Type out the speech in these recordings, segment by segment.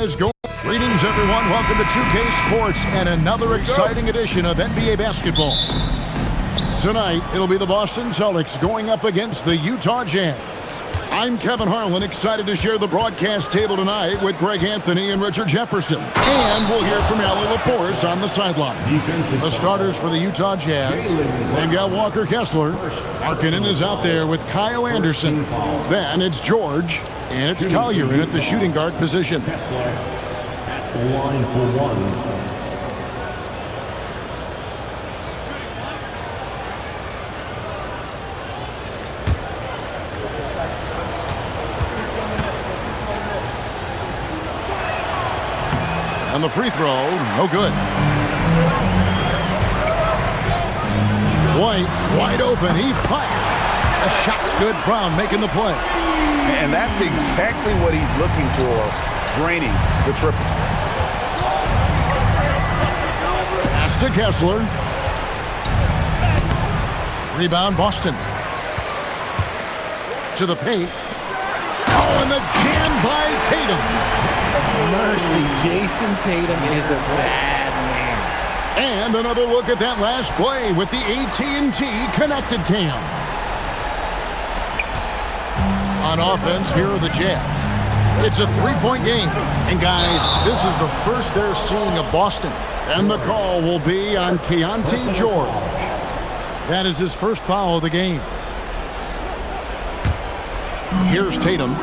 is going. Greetings, everyone. Welcome to 2K Sports and another exciting edition of NBA basketball. Tonight, it'll be the Boston Celtics going up against the Utah Jazz. I'm Kevin Harlan, excited to share the broadcast table tonight with Greg Anthony and Richard Jefferson. And we'll hear from Allie LaForce on the sideline. The starters for the Utah Jazz, they've got Walker Kessler. Markkanen is out there with Kyle Anderson. Then it's George, and it's Collier in at the shooting guard position. At the line for one. And the free throw, no good. White, wide open, he fires. The shot's good, Brown making the play. And that's exactly what he's looking for, draining the triple. Pass to Kessler. Rebound, Boston. To the paint. Oh, and the jam by Tatum. Mercy, Jason Tatum is a bad man. And another look at that last play with the AT&T Connected Cam. On offense, here are the Jazz. It's a three-point game. And guys, this is the first they're seeing of Boston. And the call will be on Keontae George. That is his first foul of the game. Here's Tatum.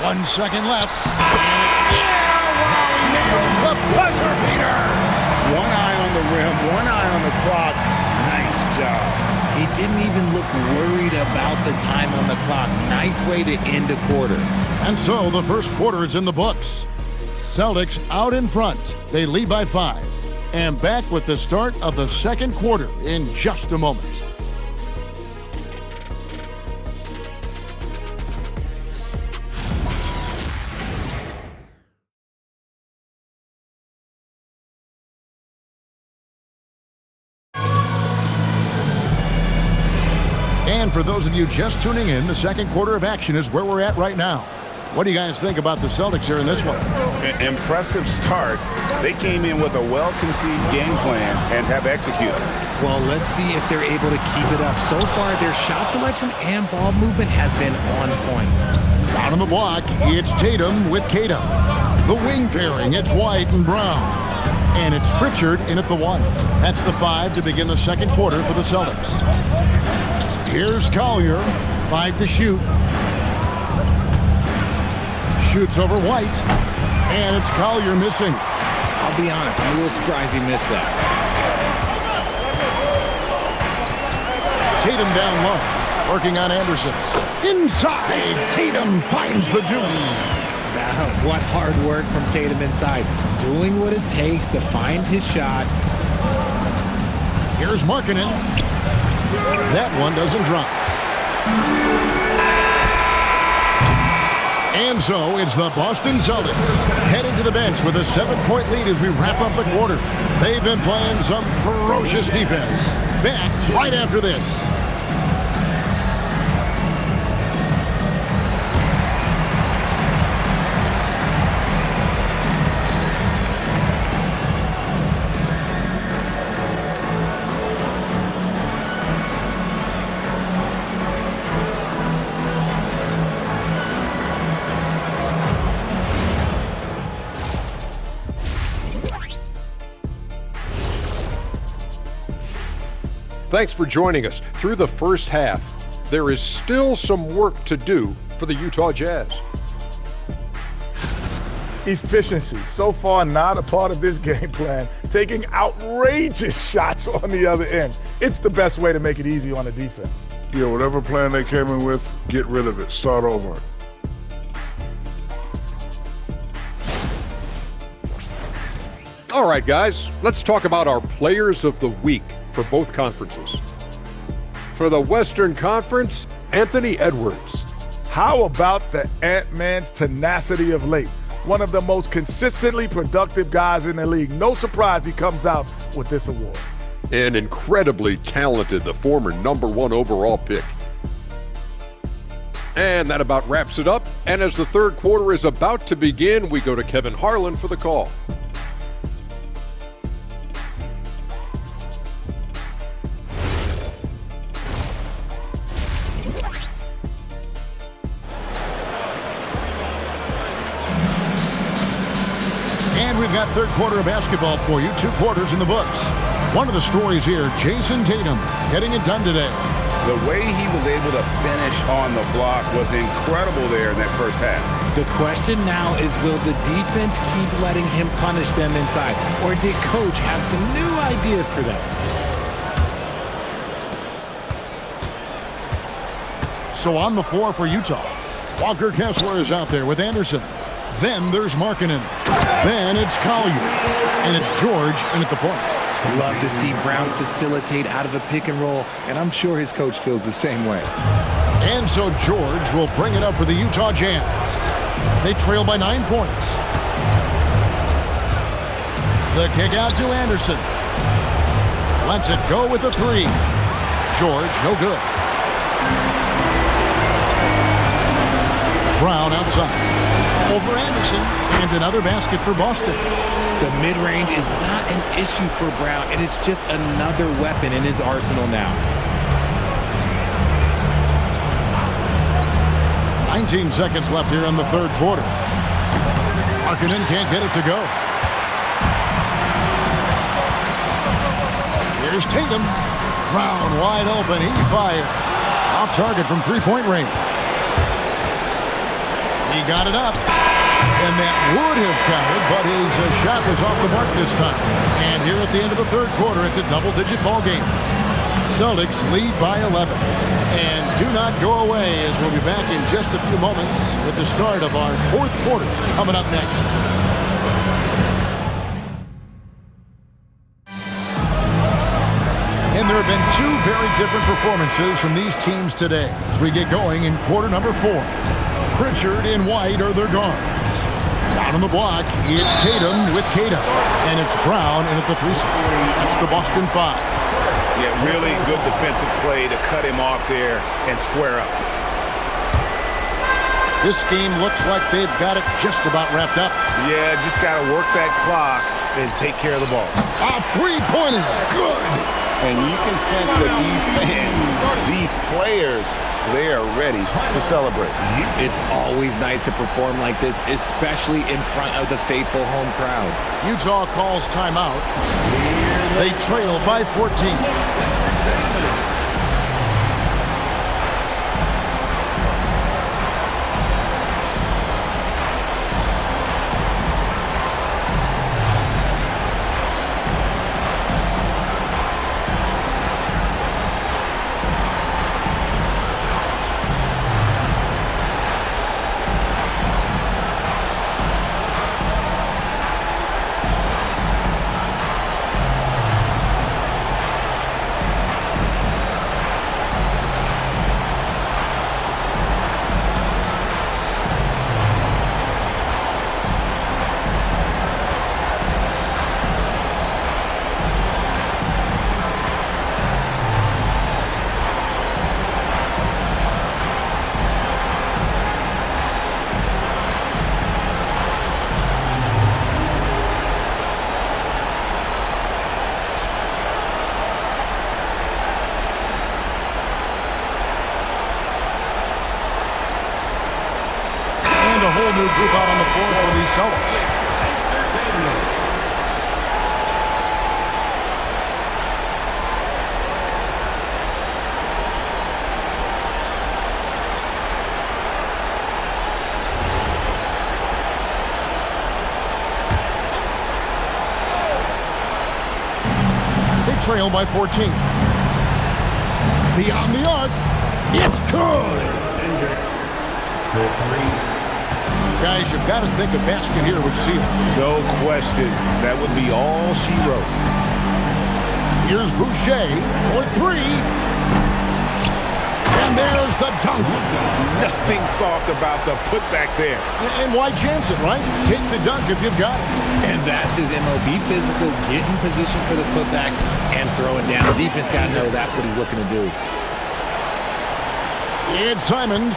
One second left. He nails the buzzer beater. One eye on the rim, one eye on the clock. Nice job. He didn't even look worried about the time on the clock. Nice way to end a quarter. And so the first quarter is in the books. Celtics out in front. They lead by 5. And back with the start of the second quarter in just a moment. And for those of you just tuning in, the second quarter of action is where we're at right now. What do you guys think about the Celtics here in this one? Impressive start. They came in with a well-conceived game plan and have executed. Well, let's see if they're able to keep it up. So far, their shot selection and ball movement has been on point. Down on the block, it's Tatum with Cato. The wing pairing, it's White and Brown. And it's Pritchard in at the 1. That's the 5 to begin the second quarter for the Celtics. Here's Collier, 5 to shoot. Shoots over White, and it's Collier missing. I'll be honest, I'm a little surprised he missed that. Tatum down low, working on Anderson. Inside, Tatum finds the juice. What hard work from Tatum inside. Doing what it takes to find his shot. Here's Markkanen. That one doesn't drop. And so it's the Boston Celtics heading to the bench with a 7-point lead as we wrap up the quarter. They've been playing some ferocious defense. Back right after this. Thanks for joining us. Through the first half, there is still some work to do for the Utah Jazz. Efficiency, so far not a part of this game plan, taking outrageous shots on the other end. It's the best way to make it easy on the defense. Yeah, whatever plan they came in with, get rid of it, start over. All right, guys, let's talk about our players of the week for both conferences. For the Western Conference, Anthony Edwards. How about the Ant-Man's tenacity of late? one of the most consistently productive guys in the league. No surprise he comes out with this award. And incredibly talented, the former #1 overall pick. And that about wraps it up. And as the third quarter is about to begin, we go to Kevin Harlan for the call. And we've got third quarter of basketball for you. 2 quarters in the books. One of the stories here, Jason Tatum getting it done today. The way he was able to finish on the block was incredible there in that first half. The question now is, will the defense keep letting him punish them inside? Or did Coach have some new ideas for them? So on the floor for Utah, Walker Kessler is out there with Anderson. Then there's Markkanen. Then it's Collier. And it's George in at the point. Love to see Brown facilitate out of a pick and roll, and I'm sure his coach feels the same way. And so George will bring it up for the Utah Jazz. They trail by 9 points. The kick out to Anderson. Lets it go with the 3. George, no good. Brown outside. Over Anderson, and another basket for Boston. The mid-range is not an issue for Brown. It is just another weapon in his arsenal now. 19 seconds left here in the third quarter. Markkanen can't get it to go. Here's Tatum. Brown wide open. He fires. Off target from three-point range. He got it up. And that would have counted, but his shot was off the mark this time. And here at the end of the third quarter, it's a double-digit ball game. Celtics lead by 11. And do not go away, as we'll be back in just a few moments with the start of our fourth quarter coming up next. And there have been 2 very different performances from these teams today as we get going in quarter number 4. Pritchard and White are their guards. Down on the block, it's Tatum with Kata. And it's Brown in at the 3 spot. That's the Boston 5. Yeah, really good defensive play to cut him off there and square up. This game looks like they've got it just about wrapped up. Yeah, just got to work that clock and take care of the ball. A 3-pointer, good. And you can sense that these fans, these players, they are ready to celebrate. It's always nice to perform like this, especially in front of the faithful home crowd. Utah calls timeout. They trail by 14. A whole new group out on the floor for the Celtics. They trail by 14. Beyond the arc. It's good. Guys, you've got to think a basket here would seal it. No question. That would be all she wrote. Here's Boucher for 3. And there's the dunk. Nothing soft about the putback there. And why chance it, right? Take the dunk if you've got it. And that's his MO. Be physical, get in position for the putback, and throw it down. The defense got to know that's what he's looking to do. It's Simons.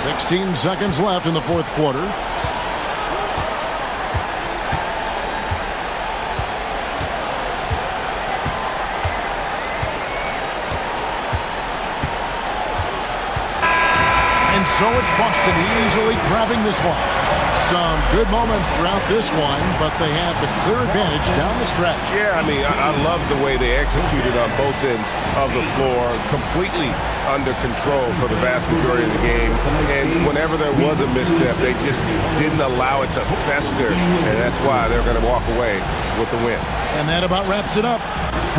16 seconds left in the fourth quarter. And so it's Boston easily grabbing this one. Some good moments throughout this one, but they had the clear advantage down the stretch. Yeah, I mean, I love the way they executed on both ends of the floor, completely under control for the vast majority of the game. And whenever there was a misstep, they just didn't allow it to fester, and that's why they're going to walk away with the win. And that about wraps it up.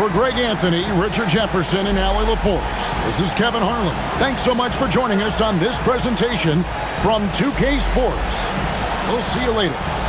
For Greg Anthony, Richard Jefferson, and Allie LaForce, this is Kevin Harlan. Thanks so much for joining us on this presentation from 2K Sports. We'll see you later.